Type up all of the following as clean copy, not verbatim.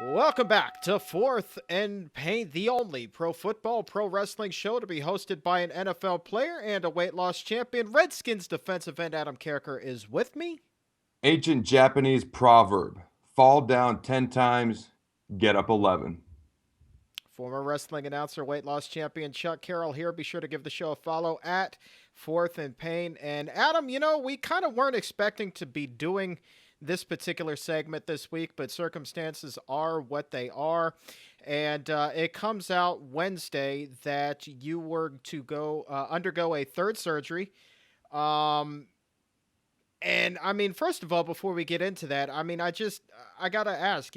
Welcome back to Fourth and Pain, the only pro football, pro wrestling show to be hosted by an NFL player and a weight loss champion. Redskins defensive end Adam Carriker is with me. Ancient Japanese proverb: fall down 10 times, get up 11. Former wrestling announcer, weight loss champion Chuck Carroll here. Be sure to give the show a follow at Fourth and Pain. And Adam, we kind of weren't expecting to be doing this particular segment this week, but circumstances are what they are. And it comes out Wednesday that you were to go undergo a third surgery. Um, and I mean, first of all, before we get into that, I gotta ask,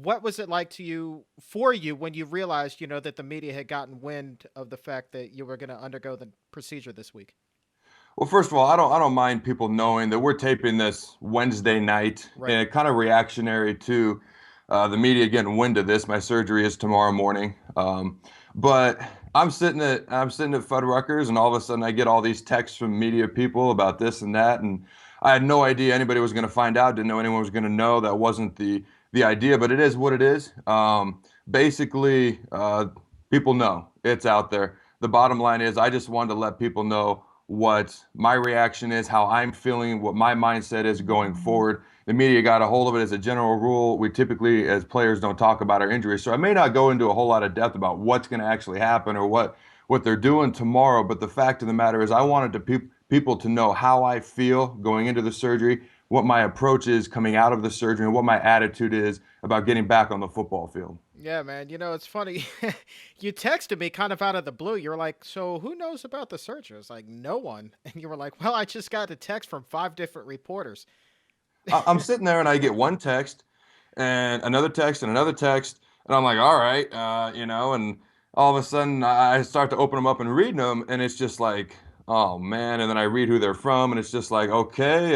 what was it like for you when you realized, that the media had gotten wind of the fact that you were going to undergo the procedure this week? Well, first of all, I don't mind people knowing that we're taping this Wednesday night, Right. and kind of reactionary to the media getting wind of this. My surgery is tomorrow morning, but I'm sitting at Fuddruckers, and all of a sudden I get all these texts from media people about this and that, and I had no idea anybody was going to find out. Didn't know anyone was going to know. That wasn't the idea, but it is what it is. Basically, people know it's out there. The bottom line is, I just wanted to let people know what my reaction is, how I'm feeling, what my mindset is going forward. The media got a hold of it. As a general rule, we typically, as players, don't talk about our injuries. So I may not go into a whole lot of depth about what's going to actually happen or what they're doing tomorrow. But the fact of the matter is, I wanted people to know how I feel going into the surgery, what my approach is coming out of the surgery, and what my attitude is about getting back on the football field. Yeah, man. It's funny. You texted me kind of out of the blue. You're like, so who knows about the surgery? I was like, no one. And you were like, well, I just got a text from five different reporters. I'm sitting there and I get one text and another text and another text, and I'm like, all right, and all of a sudden I start to open them up and read them, and it's just like, oh man, and then I read who they're from, and it's just like, okay,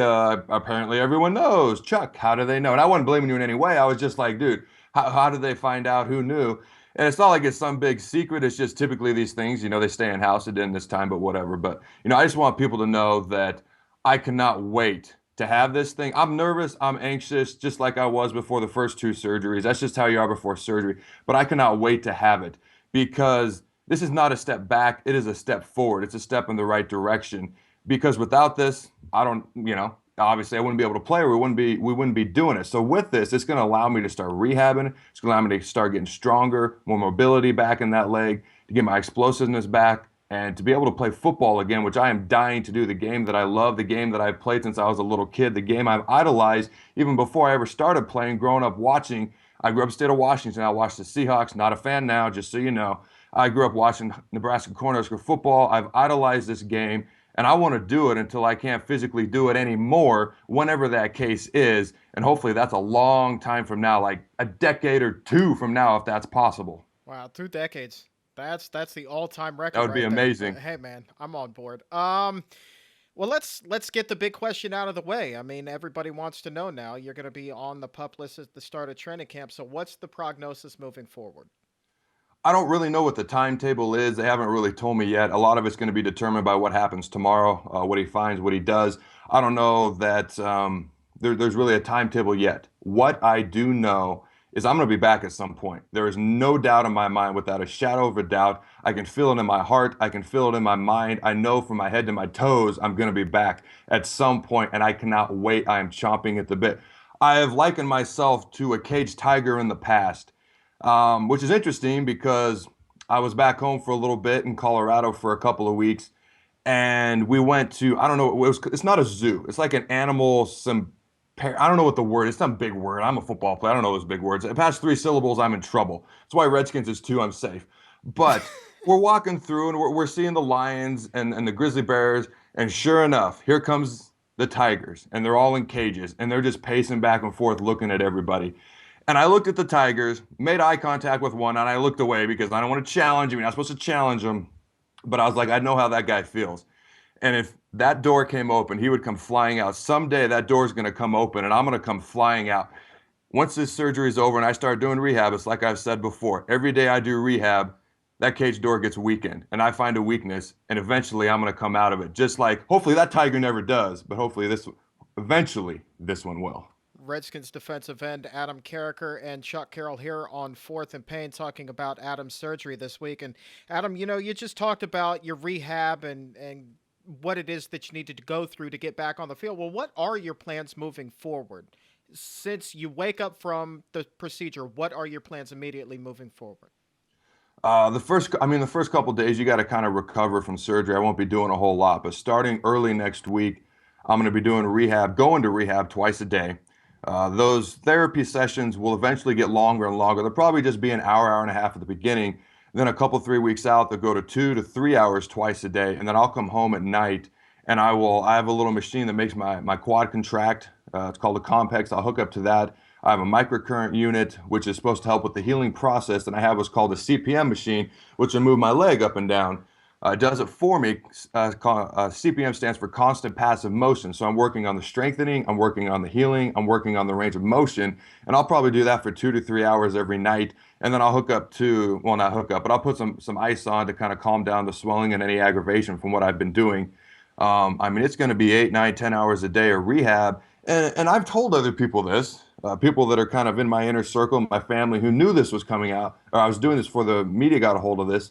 apparently everyone knows. Chuck, how do they know? And I wasn't blaming you in any way. I was just like, dude, how did they find out? Who knew? And it's not like it's some big secret. It's just typically these things, they stay in house. It didn't this time, but whatever. But, I just want people to know that I cannot wait to have this thing. I'm nervous, I'm anxious, just like I was before the first two surgeries. That's just how you are before surgery. But I cannot wait to have it, because this is not a step back, it is a step forward. It's a step in the right direction. Because without this, I don't, obviously I wouldn't be able to play, or we wouldn't be doing it. So with this, it's going to allow me to start rehabbing. It's going to allow me to start getting stronger, more mobility back in that leg, to get my explosiveness back, and to be able to play football again, which I am dying to do. The game that I love, the game that I've played since I was a little kid, the game I've idolized even before I ever started playing, growing up watching. I grew up in the state of Washington. I watched the Seahawks, not a fan now, just so you know. I grew up watching Nebraska Cornhusker football. I've idolized this game, and I want to do it until I can't physically do it anymore, whenever that case is. And hopefully that's a long time from now, like a decade or two from now, if that's possible. Wow, 2 decades. That's the all-time That record would be right there. amazing. Hey, man, I'm on board. Well, let's get the big question out of the way. I mean, everybody wants to know now. You're going to be on the pup list at the start of training camp. So, what's the prognosis moving forward? I don't really know what the timetable is. They haven't really told me yet. A lot of it's going to be determined by what happens tomorrow, what he finds, what he does. I don't know that there's really a timetable yet. What I do know is I'm going to be back at some point. There is no doubt in my mind, without a shadow of a doubt. I can feel it in my heart. I can feel it in my mind. I know from my head to my toes I'm going to be back at some point, and I cannot wait. I am chomping at the bit. I have likened myself to a caged tiger in the past, which is interesting because I was back home for a little bit in Colorado for a couple of weeks, and we went to, I don't know, it's not a zoo. It's like an animal, I don't know what the word is. It's some big word. I'm a football player. I don't know those big words. Past three syllables, I'm in trouble. That's why Redskins is two. I'm safe. But we're walking through, and we're seeing the lions and the grizzly bears, and sure enough, here comes the tigers, and they're all in cages, and they're just pacing back and forth looking at everybody. And I looked at the Tigers, made eye contact with one, and I looked away because I don't want to challenge him. You're not supposed to challenge him. But I was like, I know how that guy feels. And if that door came open, he would come flying out. Someday that door is going to come open, and I'm going to come flying out. Once this surgery is over and I start doing rehab, it's like I've said before. Every day I do rehab, that cage door gets weakened, and I find a weakness, and eventually I'm going to come out of it. Just like, hopefully that tiger never does, but hopefully eventually this one will. Redskins defensive end Adam Carriker and Chuck Carroll here on Fourth and Pain talking about Adam's surgery this week. And Adam, you just talked about your rehab and what it is that you needed to go through to get back on the field. Well, what are your plans moving forward? Since you wake up from the procedure, what are your plans immediately moving forward? The first couple days, you got to kind of recover from surgery. I won't be doing a whole lot, but starting early next week, I'm going to be doing rehab, going to rehab twice a day. Those therapy sessions will eventually get longer and longer. They'll probably just be an hour, hour and a half at the beginning. Then a couple, 3 weeks out, they'll go to 2 to 3 hours twice a day. And then I'll come home at night and I have a little machine that makes my quad contract. It's called a Compex. I'll hook up to that. I have a microcurrent unit, which is supposed to help with the healing process. And I have what's called a CPM machine, which will move my leg up and down. It does it for me. CPM stands for constant passive motion. So I'm working on the strengthening, I'm working on the healing, I'm working on the range of motion. And I'll probably do that for 2 to 3 hours every night. And then I'll hook up to, well, not hook up, but I'll put some ice on to kind of calm down the swelling and any aggravation from what I've been doing. It's going to be 8, 9, 10 hours a day of rehab. And I've told other people this, people that are kind of in my inner circle, my family who knew this was coming out, or I was doing this before the media got a hold of this.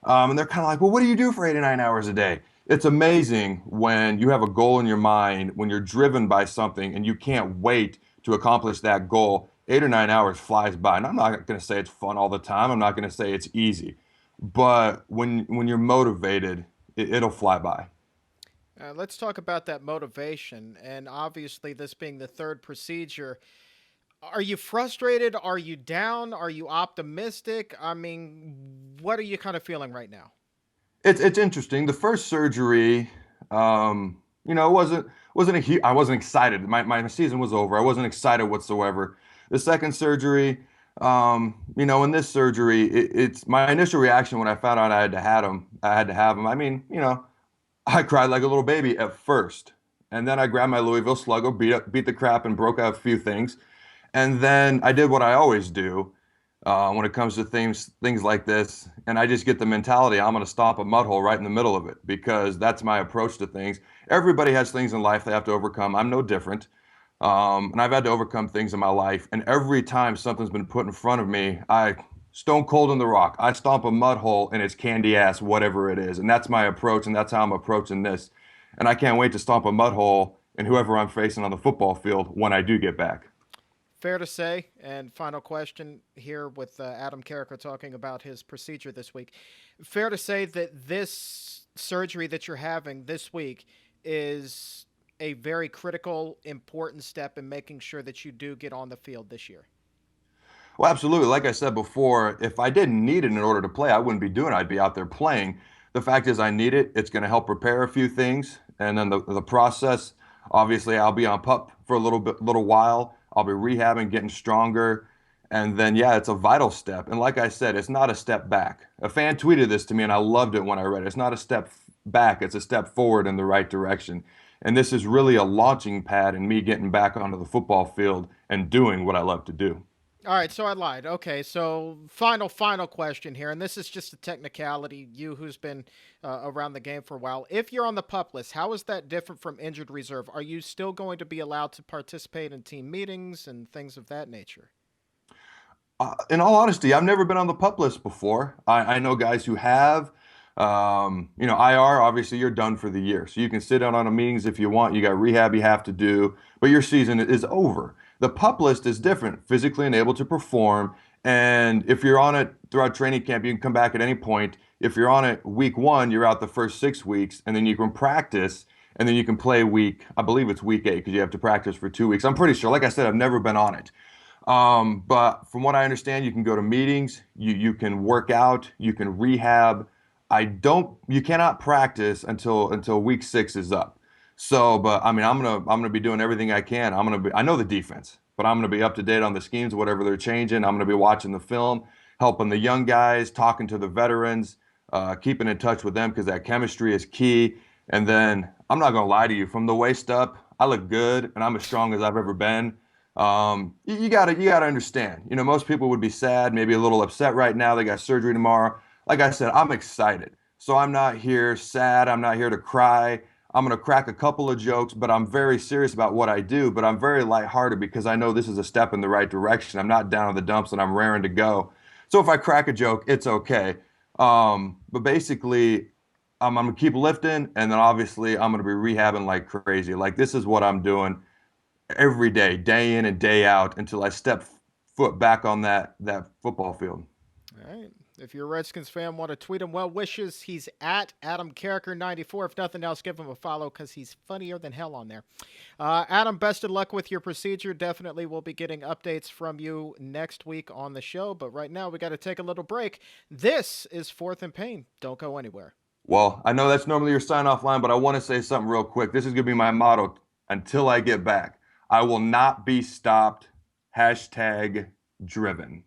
And they're kind of like, well, what do you do for 8 or 9 hours a day? It's amazing when you have a goal in your mind, when you're driven by something and you can't wait to accomplish that goal. 8 or 9 hours flies by. And I'm not going to say it's fun all the time. I'm not going to say it's easy. But when you're motivated, it'll fly by. Let's talk about that motivation. And obviously, this being the third procedure, are you frustrated? Are you down? Are you optimistic? I mean, what are you kind of feeling right now? It's interesting. The first surgery, it wasn't I wasn't excited. My season was over. I wasn't excited whatsoever. The second surgery, in this surgery, it's my initial reaction when I found out I had to have him. I had to have him. I cried like a little baby at first, and then I grabbed my Louisville Sluggo, beat the crap, and broke out a few things. And then I did what I always do when it comes to things like this, and I just get the mentality I'm going to stomp a mud hole right in the middle of it because that's my approach to things. Everybody has things in life they have to overcome. I'm no different, and I've had to overcome things in my life. And every time something's been put in front of me, I stone cold in the rock. I stomp a mud hole and it's candy ass, whatever it is, and that's my approach, and that's how I'm approaching this. And I can't wait to stomp a mud hole in whoever I'm facing on the football field when I do get back. Fair to say, and final question here with Adam Carriker talking about his procedure this week. Fair to say that this surgery that you're having this week is a very critical, important step in making sure that you do get on the field this year. Well, absolutely. Like I said before, if I didn't need it in order to play, I wouldn't be doing it. I'd be out there playing. The fact is, I need it. It's going to help prepare a few things, and then the process. Obviously, I'll be on pup for a little while. I'll be rehabbing, getting stronger, and then yeah, it's a vital step. And like I said, it's not a step back. A fan tweeted this to me, and I loved it when I read it. It's not a step back. It's a step forward in the right direction. And this is really a launching pad in me getting back onto the football field and doing what I love to do. All right, so I lied. Okay, so final question here, and this is just a technicality. You, who's been around the game for a while, if you're on the pup list, how is that different from injured reserve? Are you still going to be allowed to participate in team meetings and things of that nature? In all honesty, I've never been on the pup list before. I know guys who have. IR, obviously, you're done for the year. So you can sit out on the meetings if you want. You got rehab you have to do, but your season is over. The pup list is different, physically and able to perform. And if you're on it throughout training camp, you can come back at any point. If you're on it week one, you're out the first 6 weeks, and then you can practice, and then you can play I believe it's week 8 because you have to practice for 2 weeks. I'm pretty sure. Like I said, I've never been on it. But from what I understand, you can go to meetings, you can work out, you can rehab. You cannot practice until week 6 is up. So, but I'm gonna be doing everything I can. I know the defense, but I'm gonna be up to date on the schemes, whatever they're changing. I'm gonna be watching the film, helping the young guys, talking to the veterans, keeping in touch with them because that chemistry is key. And then I'm not gonna lie to you, from the waist up, I look good and I'm as strong as I've ever been. You gotta understand. Most people would be sad, maybe a little upset right now. They got surgery tomorrow. Like I said, I'm excited. So I'm not here sad. I'm not here to cry. I'm going to crack a couple of jokes, but I'm very serious about what I do. But I'm very lighthearted because I know this is a step in the right direction. I'm not down in the dumps and I'm raring to go. So if I crack a joke, it's okay. But basically, I'm going to keep lifting, and then obviously I'm going to be rehabbing like crazy. Like this is what I'm doing every day in and day out until I step foot back on that football field. All right. If you're a Redskins fan, want to tweet him well wishes, he's at Adam Carriker 94. If nothing else, give him a follow because he's funnier than hell on there. Adam, best of luck with your procedure. Definitely we'll be getting updates from you next week on the show. But right now, we got to take a little break. This is Fourth and Pain. Don't go anywhere. Well, I know that's normally your sign off line, but I want to say something real quick. This is going to be my motto until I get back. I will not be stopped. Hashtag driven.